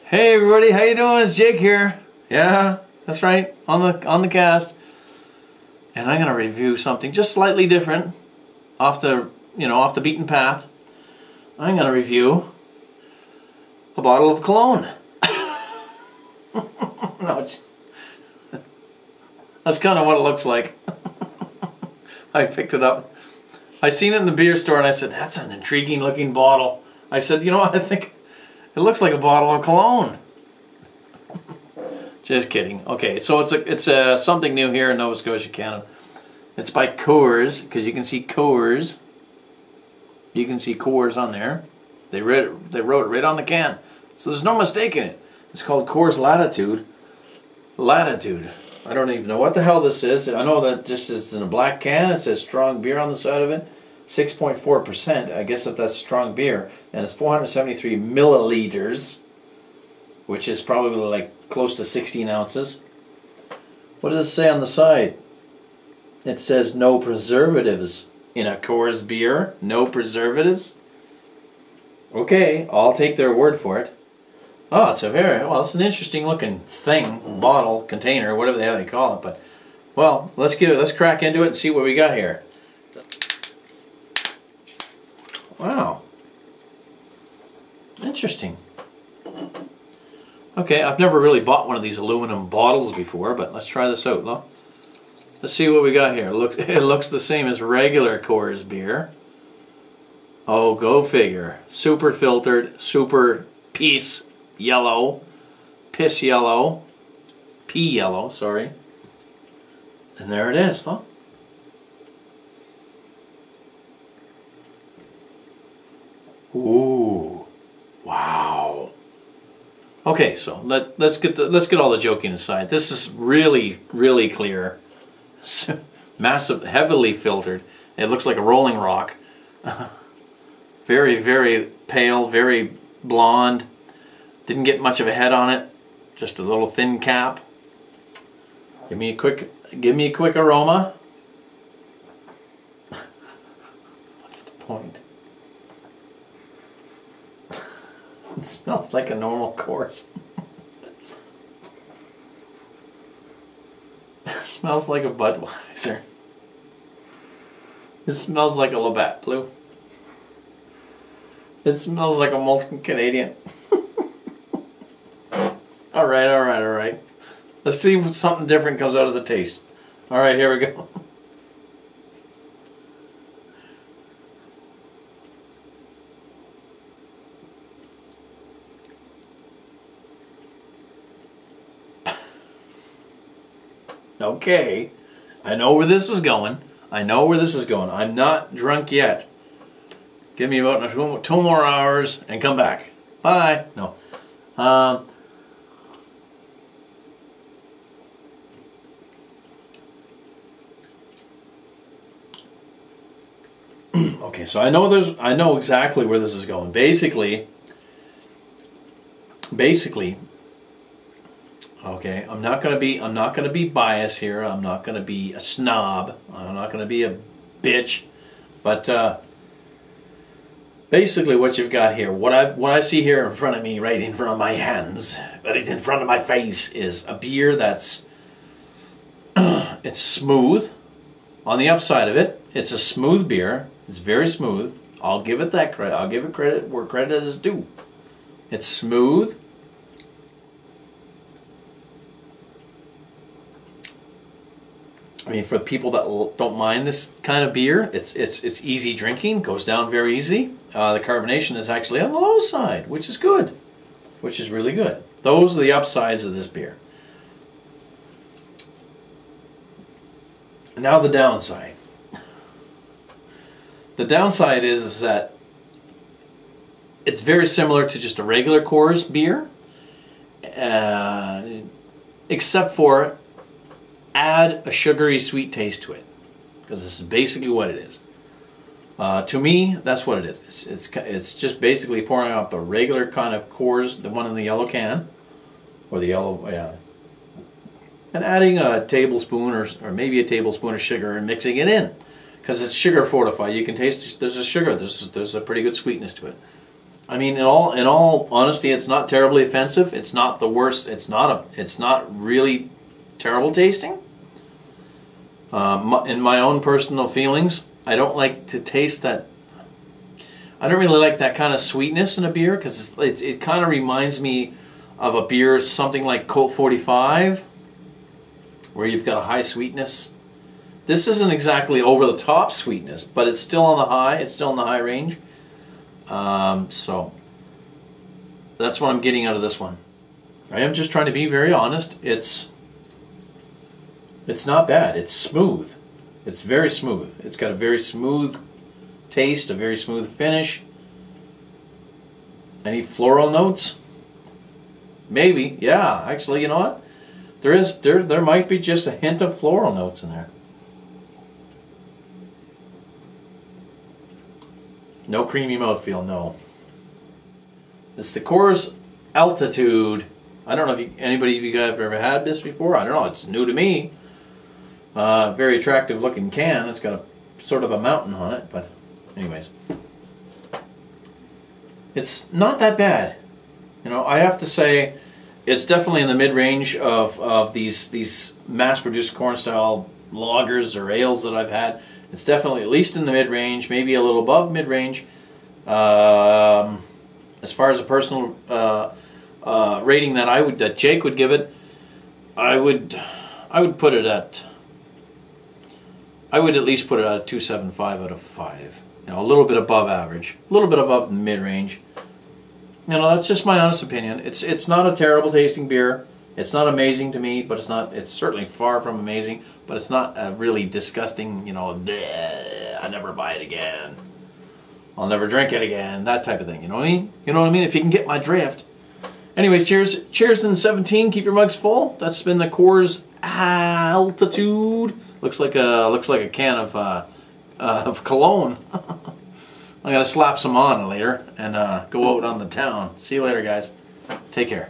Hey everybody, how you doing? It's Jake here. Yeah, that's right, on the cast. And I'm gonna review something just slightly different, off the beaten path. I'm gonna review a bottle of cologne. No, that's kind of what it looks like. I picked it up. I seen it in the beer store and I said, that's an intriguing looking bottle. I said, you know what, I think it looks like a bottle of cologne. Just kidding. Okay, so it's something new here in Nova Scotia, Canada. It's by Coors, because you can see Coors. You can see Coors on there. They wrote it right on the can, so there's no mistaking it. It's called Coors Latitude. Latitude. I don't even know what the hell this is. I know that just is in a black can. It says strong beer on the side of it. 6.4%. I guess if that's strong beer, and it's 473 milliliters, which is probably like close to 16 ounces. What does it say on the side? It says no preservatives in a Coors beer. No preservatives. Okay, I'll take their word for it. Oh, it's it's an interesting looking thing, bottle, container, whatever the hell they call it. But well, let's crack into it and see what we got here. Wow, interesting. Okay, I've never really bought one of these aluminum bottles before, but let's try this out. Look. Let's see what we got here. Look, it looks the same as regular Coors beer. Oh, go figure. Super filtered, super piss yellow, pea yellow, sorry. And there it is, look. Ooh, wow. Okay, so let's get all the joking aside. This is really, really clear. Massive, heavily filtered. It looks like a Rolling Rock. Very, very pale, very blonde. Didn't get much of a head on it. Just a little thin cap. Give me a quick aroma. What's the point? It smells like a normal Coors. It smells like a Budweiser. It smells like a Labatt Blue. It smells like a Molson Canadian. Alright. Let's see if something different comes out of the taste. Alright, here we go. Okay, I know where this is going. I'm not drunk yet. Give me about 2 more hours and come back. Bye. No. Okay, so I know exactly where this is going. Basically, okay, I'm not gonna be biased here. I'm not gonna be a snob. I'm not gonna be a bitch. But basically, what you've got here, what I see here in front of me, right in front of my hands, right in front of my face, is a beer that's it's smooth. On the upside of it, it's a smooth beer. It's very smooth. I'll give it that credit. I'll give it credit where credit is due. It's smooth. I mean, for people that don't mind this kind of beer, it's easy drinking, goes down very easy. The carbonation is actually on the low side, which is good, which is really good. Those are the upsides of this beer. Now the downside. The downside is that it's very similar to just a regular Coors beer, except for add a sugary sweet taste to it, because this is basically what it is. To me, that's what it is. It's just basically pouring up a regular kind of Coors, the one in the yellow can, or the yellow, yeah, and adding a tablespoon or maybe a tablespoon of sugar and mixing it in, because it's sugar fortified. You can taste there's a sugar. There's a pretty good sweetness to it. I mean, in all honesty, it's not terribly offensive. It's not the worst. It's not really terrible tasting. In my own personal feelings, I don't like to taste that. I don't really like that kind of sweetness in a beer, because it kind of reminds me of a beer, something like Colt 45, where you've got a high sweetness. This isn't exactly over the top sweetness, but it's still on the high. It's still in the high range. So that's what I'm getting out of this one. I am just trying to be very honest. It's not bad. It's smooth. It's very smooth. It's got a very smooth taste, a very smooth finish. Any floral notes? Maybe. Yeah, actually, you know what? There might be just a hint of floral notes in there. No creamy mouthfeel, no. It's the Coors Altitude. I don't know if anybody of you guys have ever had this before. I don't know. It's new to me. Very attractive looking can. It's got a sort of a mountain on it, but anyways. It's not that bad. You know, I have to say it's definitely in the mid-range of these mass-produced corn-style lagers or ales that I've had. It's definitely at least in the mid-range, maybe a little above mid-range. As far as a personal rating that Jake would give it, I would put it at. I would at least put it at a 2.75 out of 5. You know, a little bit above average, a little bit above mid-range. You know, that's just my honest opinion. It's not a terrible tasting beer. It's not amazing to me, but it's certainly far from amazing. But it's not a really disgusting, you know, bleh, I'll never buy it again. I'll never drink it again. That type of thing. You know what I mean? You know what I mean? If you can get my drift. Anyways, cheers. Cheers in 17. Keep your mugs full. That's been the Coors Altitude. Looks like a can of cologne. I'm gonna slap some on later and go out on the town. See you later, guys. Take care.